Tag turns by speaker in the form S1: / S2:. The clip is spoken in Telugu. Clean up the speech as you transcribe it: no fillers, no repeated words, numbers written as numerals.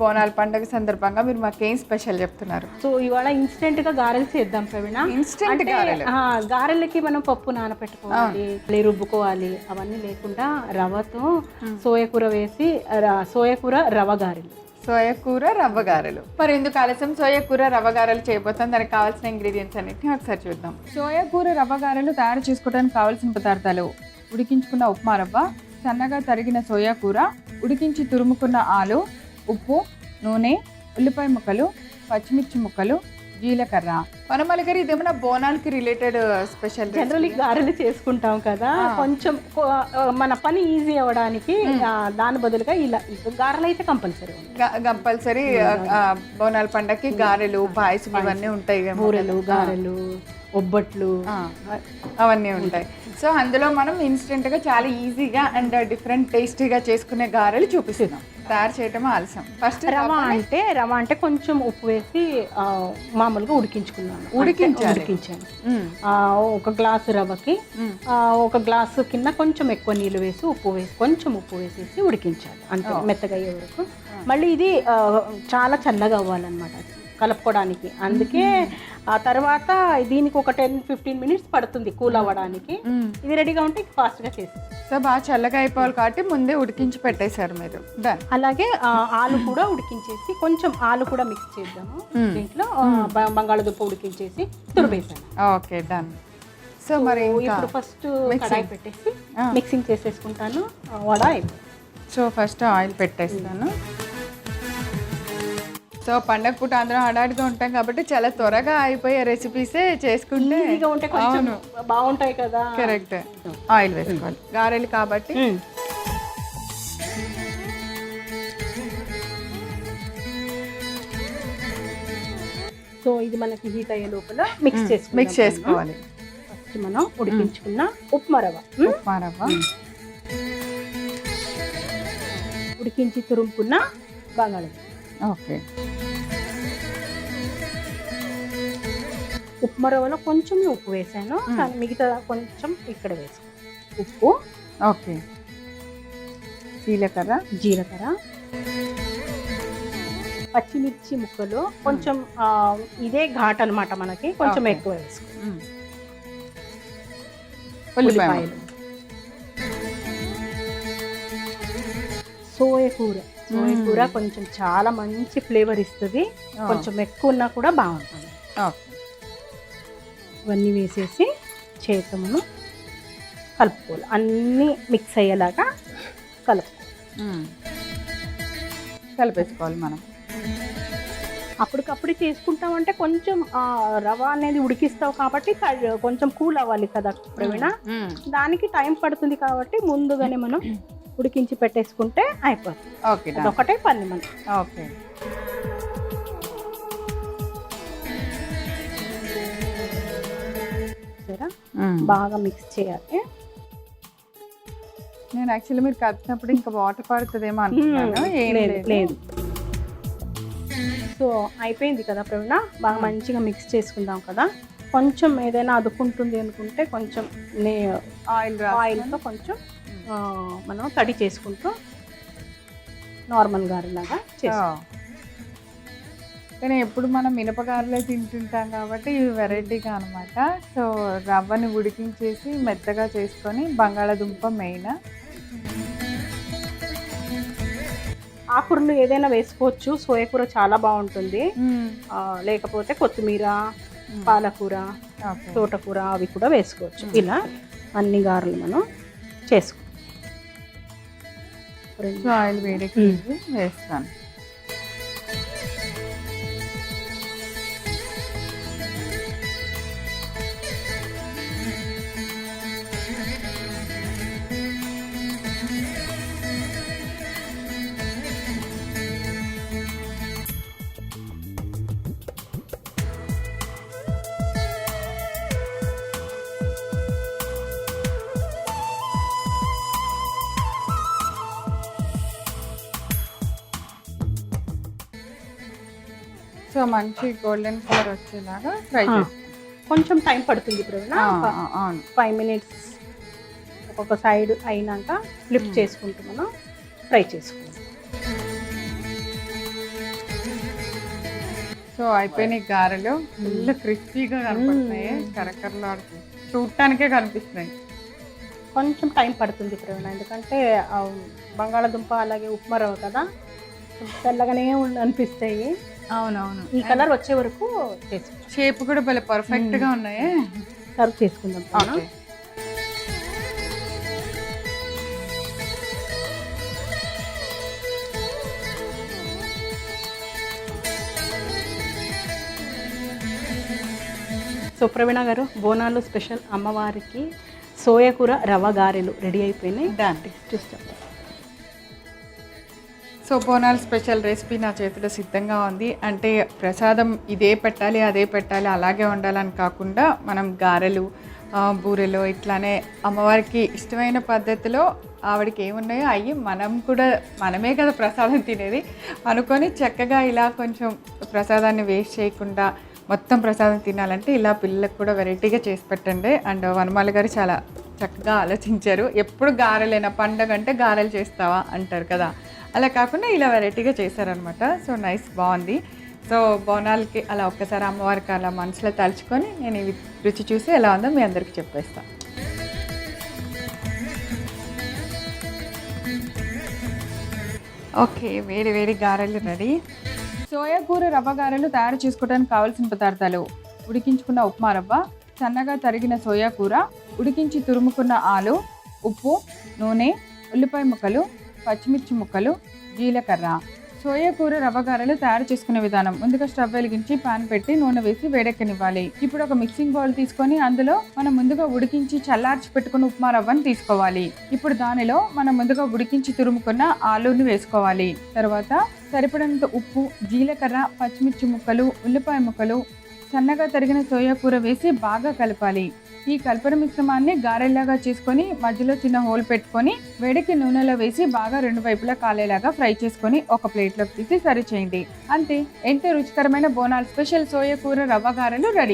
S1: బోనాల పండుగ సందర్భంగా మీరు మాకేం స్పెషల్ చెప్తున్నారు?
S2: సో ఇవాళ ఇన్స్టెంట్ గా గారెలు చేద్దాం ప్రవీణ.
S1: ఇన్స్టెంట్ గారెలు.
S2: గారెలకి మనం పప్పు నానబెట్టుకోవాలి, రుబ్బుకోవాలి, అవన్నీ లేకుండా రవ్వతో సోయకూర వేసి సోయకూర రవ్వ గారెలు.
S1: సోయకూర రవ్వ గారెలు. మరి ఎందుకు ఆలస్యం? సోయకూర రవ్వ గారెలు చేయబోతాం. దానికి కావాల్సిన ఇంగ్రీడియంట్స్ అన్నిటిని ఒకసారి చూద్దాం. సోయకూర రవ్వ గారెలు తయారు చేసుకోవడానికి కావాల్సిన పదార్థాలు: ఉడికించుకున్న ఉప్మా రవ్వ, సన్నగా తరిగిన సోయకూర, ఉడికించి తురుముకున్న ఆలు, ఉప్పు, నూనె, ఉల్లిపాయ ముక్కలు, పచ్చిమిర్చి ముక్కలు, జీలకర్ర. పనమలగారు, ఇదేమన్నా బోనాలకి రిలేటెడ్ స్పెషల్?
S2: జనరల్లీ గారెలు చేసుకుంటాం కదా, కొంచెం మన పని ఈజీ అవ్వడానికి దాని బదులుగా ఇలా గారెలు అయితే కంపల్సరీ
S1: బోనాల పండగకి గారెలు, పాయసం ఇవన్నీ ఉంటాయి.
S2: బూరెలు, గారెలు, ఒబ్బట్లు
S1: అవన్నీ ఉంటాయి. సో అందులో మనం ఇన్స్టెంట్గా చాలా ఈజీగా అండ్ డిఫరెంట్ టేస్టీగా చేసుకునే గారెలు చూపిస్తున్నాం. తయారు చేయటం ఆలస్యం. ఫస్ట్
S2: రవ అంటే కొంచెం ఉప్పు వేసి మామూలుగా ఉడికించాను. ఒక గ్లాసు రవ్వకి ఒక గ్లాసు కింద కొంచెం ఎక్కువ నీళ్ళు వేసి కొంచెం ఉప్పు వేసేసి ఉడికించాలి, అంటే మెత్తగా అయ్యే వరకు. మళ్ళీ ఇది చాలా చల్లగా అవ్వాలన్నమాట కలుపుకోవడానికి. అందుకే ఆ తర్వాత దీనికి ఒక 10-15 మినిట్స్ పడుతుంది కూల్ అవ్వడానికి. ఇది రెడీగా ఉంటే ఫాస్ట్గా చేసి.
S1: సో బాగా చల్లగా అయిపోవాలి కాబట్టి ముందే ఉడికించి పెట్టేశారు మీరు.
S2: అలాగే ఆలు కూడా ఉడికించేసి, కొంచెం ఆలు కూడా మిక్స్ చేద్దాము దీంట్లో. బంగాళదుంప ఉడికించేసి తురిమేసాను.
S1: Okay, done. సో మరి
S2: ఇప్పుడు ఫస్ట్ కడాయి పెట్టేసి మిక్సింగ్ చేసేసుకుంటాను. వడ అయిపోయింది.
S1: సో ఫస్ట్ ఆయిల్ పెట్టేస్తాను. సో పండగ పూట అందరం హడాడిగా ఉంటాం కాబట్టి చాలా త్వరగా అయిపోయే రెసిపీసే చేసుకుంటే
S2: బాగుంటాయి కదా.
S1: కరెక్ట్. ఆయిల్ వేసుకోవాలి, గారెలు కాబట్టి.
S2: సో ఇది మనకి హీట్ అయ్యే లోపల మిక్స్
S1: చేసుకోవాలి.
S2: ఫస్ట్ మనం ఉడికించుకున్న ఉప్మా రవ్వ, ఉడికించి తురుముకున్న బంగాళదుంప.
S1: ఓకే.
S2: ఉప్మా రవ్వలో కొంచెం ఉప్పు వేసాను, కానీ మిగతా కొంచెం ఇక్కడ వేసాను ఉప్పు.
S1: ఓకే. జీలకర్ర,
S2: పచ్చిమిర్చి ముక్కలు కొంచెం ఇదే ఘాట్ అనమాట మనకి, కొంచెం ఎక్కువ వేసుకో. ఉల్లిపాయలు, సోయకూర కొంచెం చాలా మంచి ఫ్లేవర్ ఇస్తుంది, కొంచెం ఎక్కువ ఉన్నా కూడా బాగుంటుంది. ఇవన్నీ వేసేసి చేతమును కలుపుకోవాలి, అన్నీ మిక్స్ అయ్యేలాగా
S1: కలిపేసుకోవాలి మనం.
S2: అప్పటికప్పుడు చేసుకుంటామంటే కొంచెం రవ అనేది ఉడికిస్తావు కాబట్టి కొంచెం కూల్ అవ్వాలి కదా ప్రవీణ, దానికి టైం పడుతుంది కాబట్టి ముందుగానే మనం ఉడికించి పెట్టేసుకుంటే అయిపోతుంది.
S1: ఓకే,
S2: ఒకటే పని మనం.
S1: ఓకే.
S2: బాగా మిక్స్ చేయాలి.
S1: నేను యాక్చువల్లీ మీరు కట్టినప్పుడు ఇంకా వాటర్ పడుతుందేమో అనుకున్నాను.
S2: లేదు. సో అయిపోయింది కదా ప్రవీణ, బాగా మంచిగా మిక్స్ చేసుకుందాం కదా. కొంచెం ఏదైనా అదుకుంటుంది అనుకుంటే కొంచెం ఆయిల్తో కొంచెం మనం తడి చేసుకుంటూ నార్మల్ గారెలాగా చేసుకోవాలి.
S1: కానీ ఎప్పుడు మనం మినపగారెలే తింటుంటాం కాబట్టి ఇవి వెరైటీగా అనమాట. సో రవ్వని ఉడికించేసి మెత్తగా చేసుకొని బంగాళాదుంప మెయిన్.
S2: ఆకుకూరలు ఏదైనా వేసుకోవచ్చు, సోయకూర చాలా బాగుంటుంది, లేకపోతే కొత్తిమీర, పాలకూర, తోటకూర అవి కూడా వేసుకోవచ్చు. ఇలా అన్ని గారెలు మనం చేసుకో.
S1: ఆయిల్ వేడికి వేస్తాను. సో మంచి గోల్డెన్ కలర్ వచ్చేలాగా ఫ్రై చేస్తాం.
S2: కొంచెం టైం పడుతుంది ఇప్పుడు, 5 మినిట్స్ ఒక్కొక్క సైడ్ అయినాక ఫ్లిప్ చేసుకుంటూ మనం ఫ్రై చేసుకుంటాం.
S1: సో అయిపోయినాయి గారెలు, ఫుల్ క్రిస్పీగా కనపడుతున్నాయి, కరకరలాడుతూ చూడటానికే కనిపిస్తున్నాయి.
S2: కొంచెం టైం పడుతుంది ప్రవీణ, ఎందుకంటే బంగాళదుంప అలాగే ఉప్మా రవ్వ కదా, తెల్లగానే అనిపిస్తాయి.
S1: అవునవును,
S2: ఈ కలర్ వచ్చే వరకు చేసుకుంటాం.
S1: షేప్ కూడా భలే పర్ఫెక్ట్ గా ఉన్నాయి.
S2: సర్వ్ చేసుకుందాం.
S1: ఓకే.
S2: సో ప్రవీణ గారు, బోనాలు స్పెషల్ అమ్మవారికి సోయా కూర రవ్వ గారెలు రెడీ అయిపోయినాయి.
S1: Done.
S2: చూస్తాం.
S1: సో బోనాలు స్పెషల్ రెసిపీ నా చేతిలో సిద్ధంగా ఉంది. అంటే ప్రసాదం ఇదే పెట్టాలి అదే పెట్టాలి అలాగే ఉండాలని కాకుండా మనం గారెలు, బూరెలు ఇట్లానే అమ్మవారికి ఇష్టమైన పద్ధతిలో ఆవిడకి ఏమున్నాయో అవి మనమే కదా ప్రసాదం తినేది అనుకొని చక్కగా ఇలా కొంచెం ప్రసాదాన్ని వేస్ట్ చేయకుండా మొత్తం ప్రసాదం తినాలంటే ఇలా పిల్లలకు కూడా వెరైటీగా చేసి పెట్టండి. అండ్ వనమాల గారు చాలా చక్కగా ఆలోచించారు. ఎప్పుడు గారెలైనా, పండగ అంటే గారెలు చేస్తావా అంటారు కదా, అలా కాకుండా ఇలా వెరైటీగా చేశారనమాట. సో నైస్, బాగుంది. సో బోనాలకి అలా ఒక్కసారి అమ్మవారికి అలా మనసులో తలుచుకొని నేను ఇవి రుచి చూసి ఎలా ఉందో మీ అందరికీ చెప్పేస్తాను. ఓకే, వేడి వేడి గారెలు రెడీ. సోయా కూర రవ్వ గారెలు తయారు చేసుకోవడానికి కావాల్సిన పదార్థాలు: ఉడికించుకున్న ఉప్మా రవ్వ, సన్నగా తరిగిన సోయా కూర, ఉడికించి తురుముకున్న ఆలు, ఉప్పు, నూనె, ఉల్లిపాయ ముక్కలు, పచ్చిమిర్చి ముక్కలు, జీలకర్ర. సోయా కూర రవ్వ గారెలు తయారు చేసుకునే విధానం: ముందుగా స్టవ్ వెలిగించి పాన్ పెట్టి నూనె వేసి వేడెక్కనివ్వాలి. ఇప్పుడు ఒక మిక్సింగ్ బౌల్ తీసుకొని అందులో మనం ముందుగా ఉడికించి చల్లార్చి పెట్టుకున్న ఉప్మా రవ్వను తీసుకోవాలి. ఇప్పుడు దానిలో మనం ముందుగా ఉడికించి తురుముకున్న ఆలూని వేసుకోవాలి. తర్వాత సరిపడినంత ఉప్పు, జీలకర్ర, పచ్చిమిర్చి ముక్కలు, ఉల్లిపాయ ముక్కలు, సన్నగా తరిగిన సోయా కూర వేసి బాగా కలపాలి. ఈ కలిపిన మిశ్రమాన్ని గారెల్లాగా చేసుకొని మధ్యలో చిన్న హోల్ పెట్టుకొని వేడికి నూనెలో వేసి బాగా రెండు వైపులా కాలేలాగా ఫ్రై చేసుకొని ఒక ప్లేట్లోకి తీసి సర్వ్ చేయండి. అంతే, ఎంతో రుచికరమైన బోనాలు స్పెషల్ సోయా కూర రవ్వ గారెలు రెడీ.